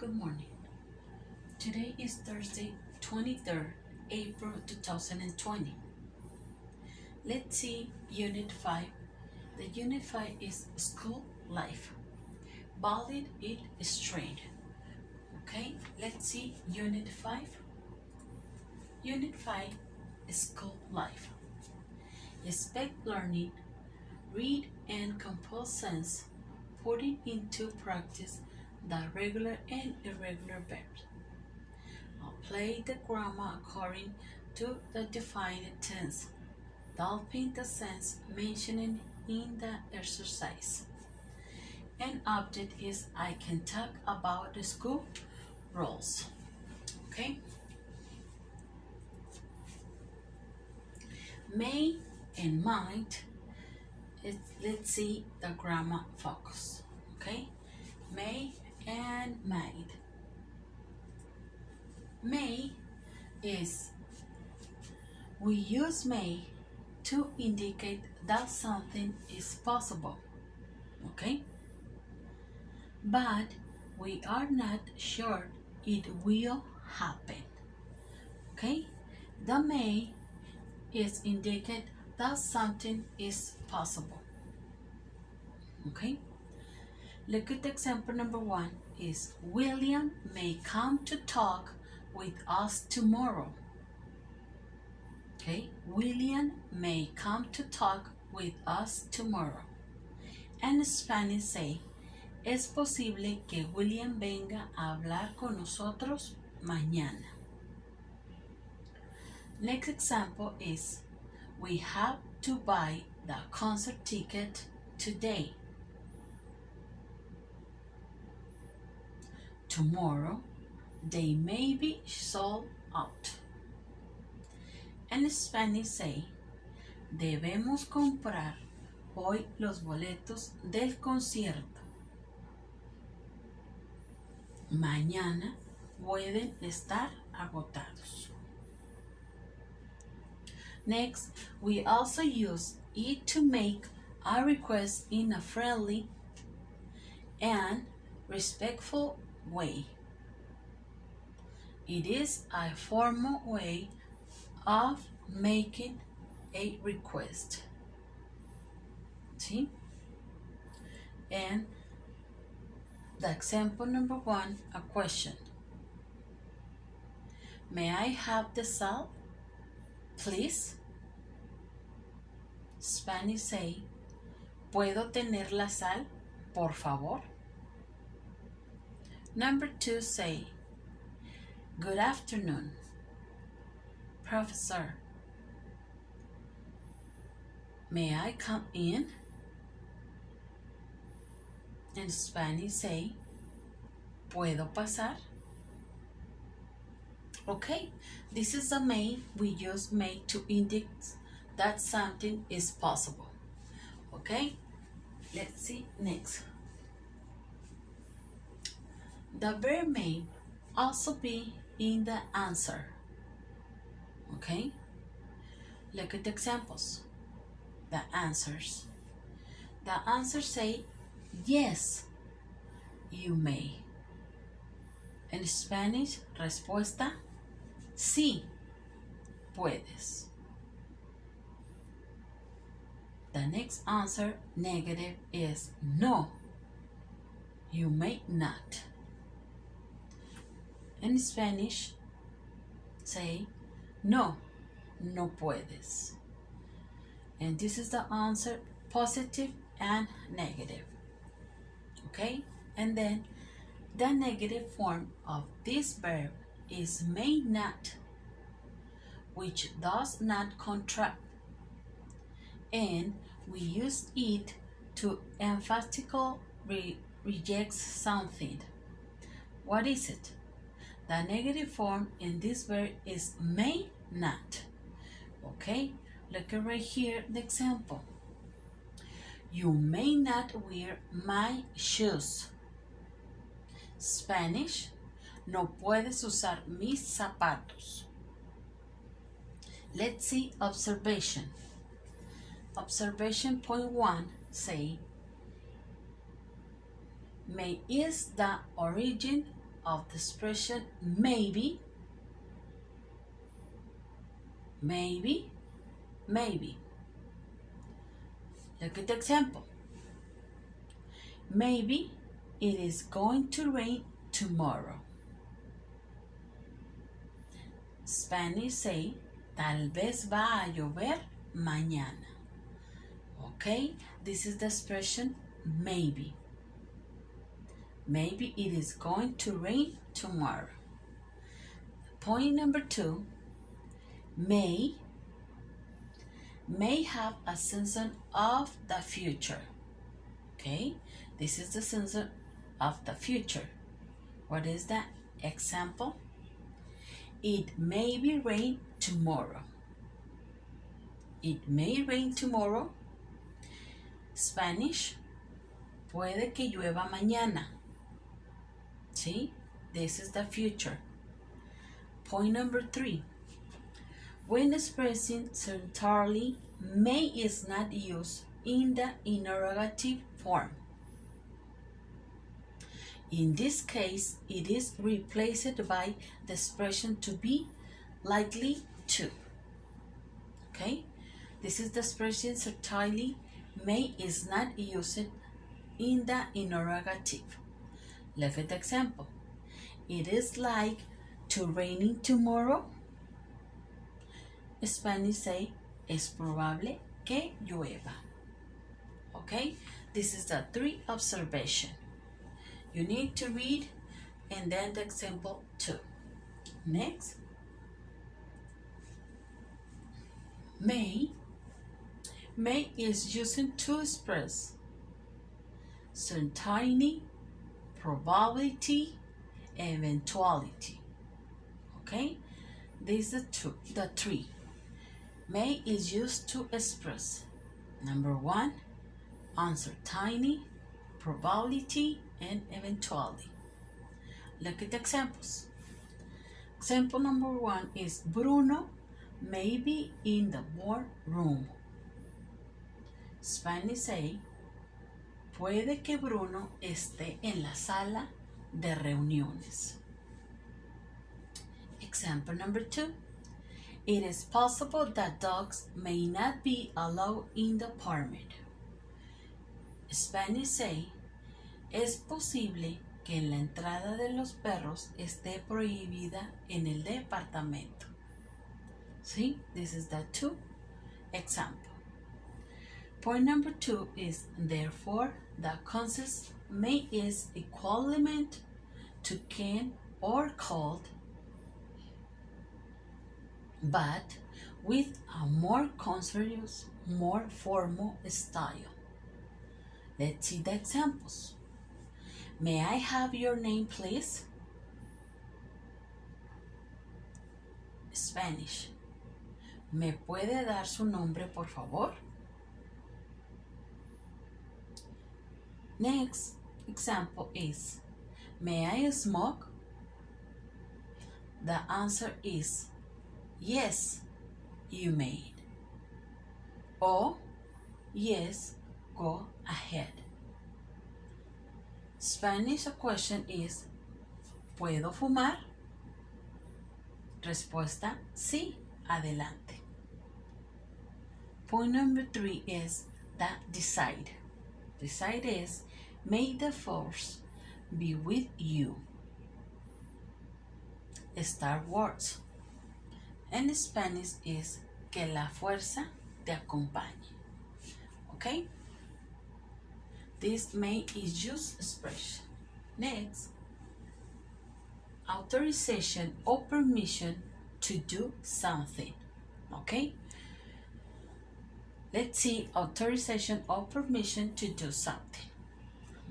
Good morning. Today is Thursday, 23rd April 2020. Let's see Unit 5. The Unit 5 is School Life. Valid it straight. Okay, let's see Unit 5. Unit 5 is School Life. Expect learning, read and compose sense, putting into practice the regular and irregular verbs. Apply the grammar according to the defined tense, developing the sense mentioned in the exercise. An object is I can talk about the school rules. Okay? May and might. Let's see the grammar focus. Okay? May and might. May is we use may to indicate that something is possible. Okay? But we are not sure it will happen. Okay? The may is indicate that something is possible. Okay? Look at example number 1 is William may come to talk with us tomorrow. Okay? William may come to talk with us tomorrow. And Spanish say, es posible que William venga a hablar con nosotros mañana. Next example is, we have to buy the concert ticket today. Tomorrow, they may be sold out. En Spanish say, debemos comprar hoy los boletos del concierto. Mañana pueden estar agotados. Next, we also use it to make a request in a friendly and respectful way. It is a formal way of making a request. See? And the example number 1, a question. May I have the salt, please? Spanish say, ¿puedo tener la sal, por favor? Number 2 say, good afternoon, Professor. May I come in? In Spanish say, ¿puedo pasar? Okay, this is the may. We use may to indicate that something is possible. Okay, let's see next. The verb may also be in the answer. Okay, look at the examples. The answers. The answers say, yes, you may. En Spanish, respuesta, sí, puedes. The next answer, negative, is no, you may not. En Spanish, say, no, no puedes. And this is the answer, positive and negative. Okay? And then the negative form of this verb is may not, which does not contract. And we use it to emphatically reject something. What is it? The negative form in this verb is may not. Okay? Look at right here the example. You may not wear my shoes. Spanish, no puedes usar mis zapatos. Let's see observation. Observation point 1 say, may is the origin of the expression maybe, maybe, maybe. Look at the example. Maybe it is going to rain tomorrow. Spanish say, tal vez va a llover mañana. Okay, this is the expression maybe. Maybe it is going to rain tomorrow. Point number 2, may have a sense of the future. Okay, this is the sense of the future. What is that? Example, it may be rain tomorrow. It may rain tomorrow. Spanish, puede que llueva mañana. See, this is the future. Point number 3, when expressing certainly, may is not used in the interrogative form. In this case, it is replaced by the expression to be, likely to. Okay, this is the expression certainly, may is not used in the interrogative. Look at the example. It is like to raining tomorrow. Spanish say, es probable que llueva. Okay, this is the 3 observation. You need to read and then the example 2. Next, may is used to express certainty, probability, eventuality. Okay, these are the 3. May is used to express number 1, uncertainty, probability, and eventuality. Look at the examples. Example number 1 is Bruno may be in the boardroom. Spanish say, puede que Bruno esté en la sala de reuniones. Example number 2, it is possible that dogs may not be allowed in the apartment. Spanish say, es posible que la entrada de los perros esté prohibida en el departamento. See, this is the 2 example. Point number 2 is, therefore, the concept may is equivalent to can or called, but with a more conscious, more formal style. Let's see the examples. May I have your name, please? Spanish. ¿Me puede dar su nombre, por favor? Next example is, may I smoke? The answer is, yes, you may. Or, yes, go ahead. Spanish question is, ¿puedo fumar? Respuesta, sí, adelante. Point number 3 is the decide. Decide is, may the force be with you. Star Wars. En Spanish is, que la fuerza te acompañe. Okay? This may is just expression. Next, authorization or permission to do something. Okay? Let's see authorization or permission to do something.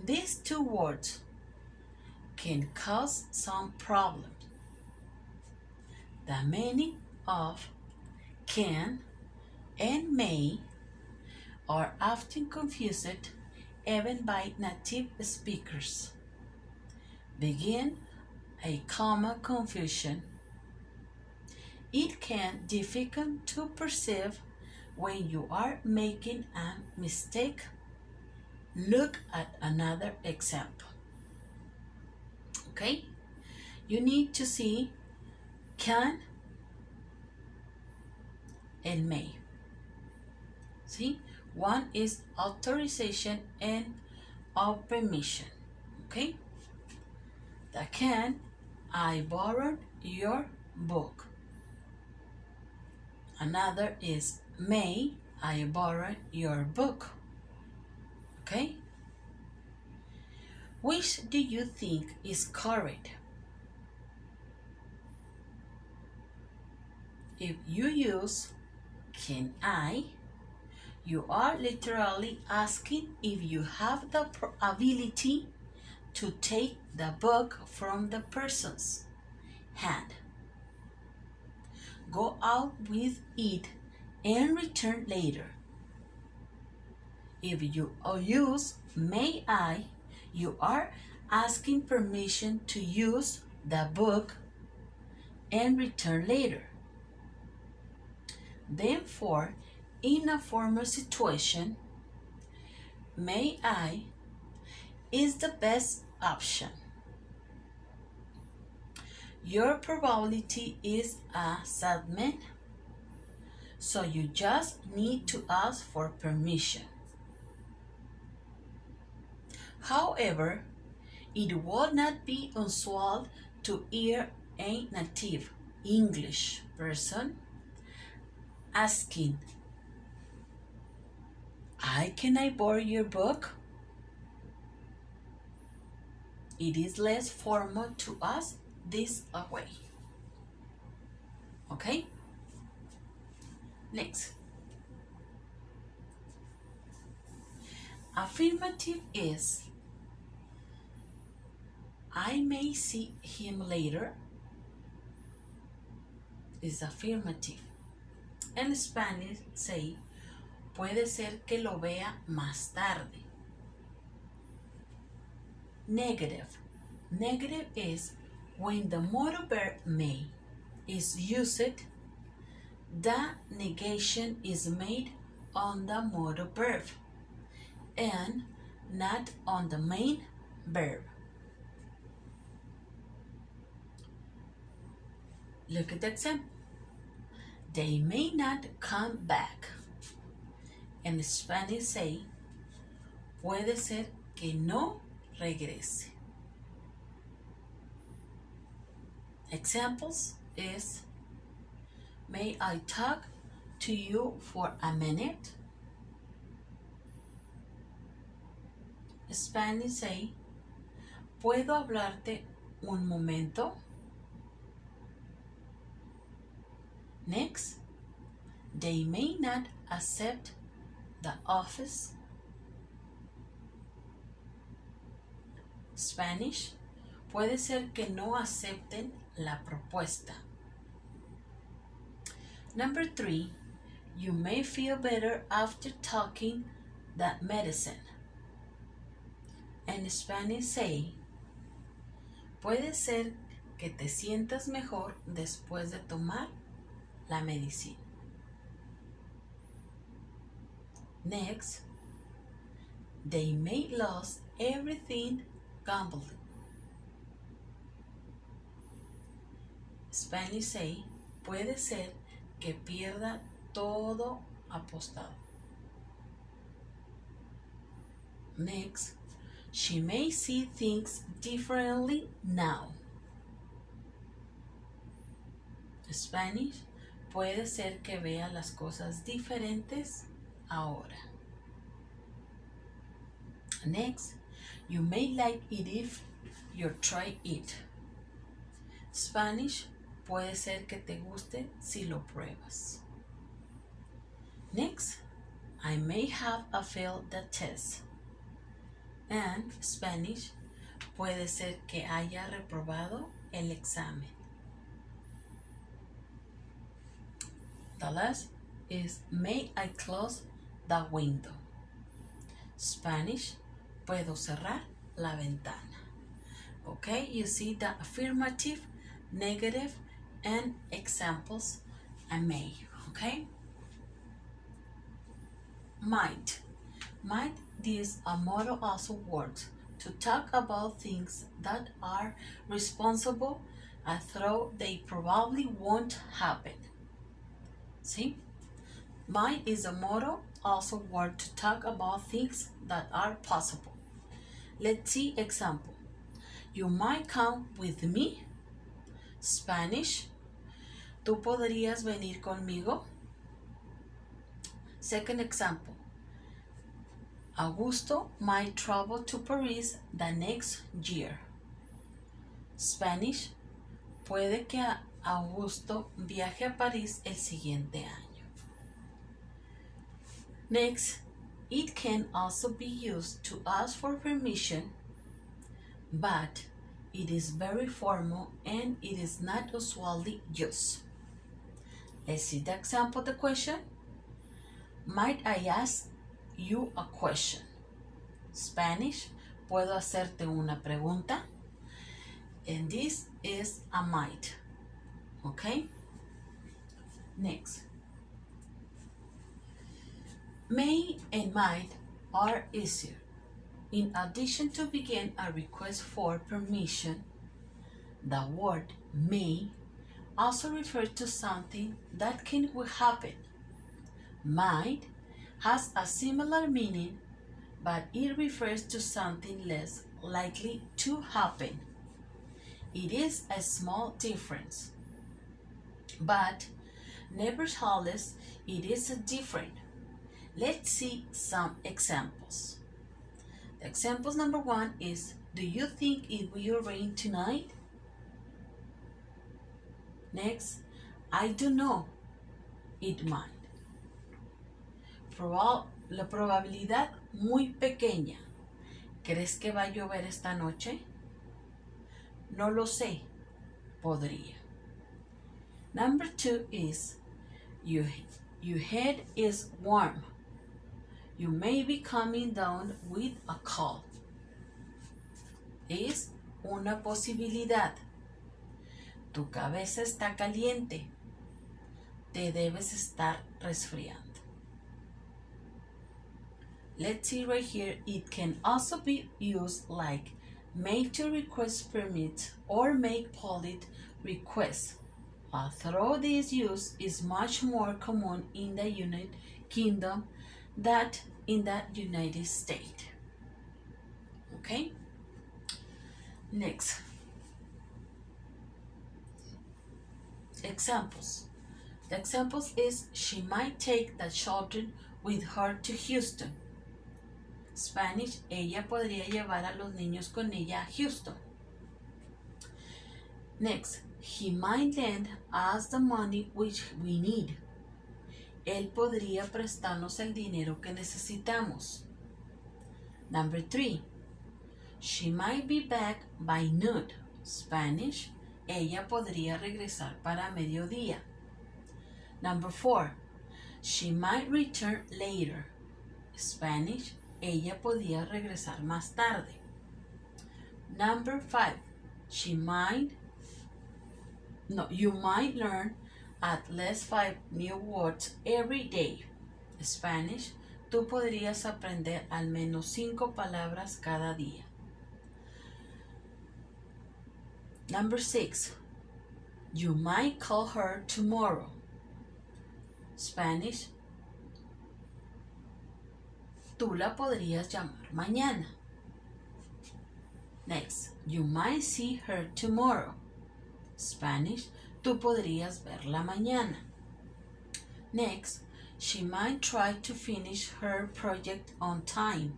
These 2 words can cause some problems. The meaning of can and may are often confused even by native speakers. Begin a common confusion. It can be difficult to perceive when you are making a mistake. Look at another example. Okay? you need to see can and may. See, one is authorization and of permission. Okay, the can, I borrowed your book. Another is may I borrow your book. Okay, which do you think is correct? If you use can I, you are literally asking if you have the ability to take the book from the person's hand, go out with it, and return later. If you use may I, you are asking permission to use the book and return later. Therefore, in a formal situation, may I is the best option. Your probability is a statement, so you just need to ask for permission. However, it would not be unusual to hear a native English person asking, can I borrow your book? It is less formal to ask this away. Okay? Next. Affirmative is I may see him later. Is affirmative. En Spanish say puede ser que lo vea más tarde. Negative. Negative is when the modal verb may is used, the negation is made on the modal verb and not on the main verb. Look at the example. They may not come back. En Spanish say puede ser que no regrese. Examples is may I talk to you for a minute? Spanish say ¿puedo hablarte un momento? Next, they may not accept the office. Spanish, puede ser que no acepten la propuesta. Number 3, you may feel better after taking that medicine. En Spanish say, puede ser que te sientas mejor después de tomar la medicina. Next, they may lose everything gambling. Spanish say, puede ser que pierda todo apostado. Next, she may see things differently now. Spanish, puede ser que vea las cosas diferentes ahora. Next, you may like it if you try it. Spanish, puede ser que te guste si lo pruebas. Next, I may have failed the test. And Spanish, puede ser que haya reprobado el examen. The last is may I close the window. Spanish, puedo cerrar la ventana. Okay, you see the affirmative, negative, and examples I may. Okay. Might. Might, this model also works to talk about things that are responsible, although they probably won't happen. See? Might is a motto, also word to talk about things that are possible. Let's see example. You might come with me. Spanish. ¿Tú podrías venir conmigo? Second example. Augusto might travel to Paris the next year. Spanish. Puede que Augusto viaje a París el siguiente año. Next, it can also be used to ask for permission, but it is very formal and it is not usually used. Let's see the example of the question. Might I ask you a question? Spanish, ¿puedo hacerte una pregunta? And this is a might. Okay? Next. May and might are easier. In addition to begin a request for permission, the word may also refers to something that can happen. Might has a similar meaning, but it refers to something less likely to happen. It is a small difference, but nevertheless, it is different. Let's see some examples. Examples number 1 is, do you think it will rain tonight? Next, I don't know. It might. La probabilidad muy pequeña. ¿Crees que va a llover esta noche? No lo sé. Podría. Number 2 is, your head is warm. You may be coming down with a cold. Es una posibilidad. Tu cabeza está caliente. Te debes estar resfriando. Let's see right here. It can also be used like make to request permits or make polite requests. Although this use is much more common in the United Kingdom than in the United States. Okay? Next. Examples. The examples is, she might take the children with her to Houston. Spanish, ella podría llevar a los niños con ella a Houston. Next, he might lend us the money which we need. Él podría prestarnos el dinero que necesitamos. Number 3, she might be back by noon. Spanish, ella podría regresar para mediodía. Number 4, she might return later. Spanish, ella podía regresar más tarde. Number 5, you might learn at least 5 new words every day. Spanish, tú podrías aprender al menos 5 palabras cada día. Number 6, you might call her tomorrow. Spanish, tú la podrías llamar mañana. Next, you might see her tomorrow. Spanish, tú podrías verla mañana. Next, she might try to finish her project on time.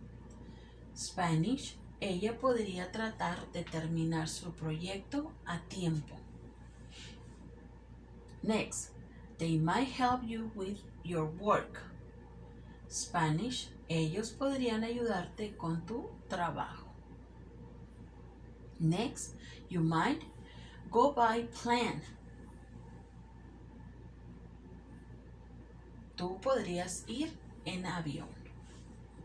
Spanish, ella podría tratar de terminar su proyecto a tiempo. Next, they might help you with your work. Spanish, ellos podrían ayudarte con tu trabajo. Next, you might go by plane. Tú podrías ir en avión.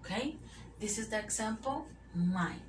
Okay? This is the example, might.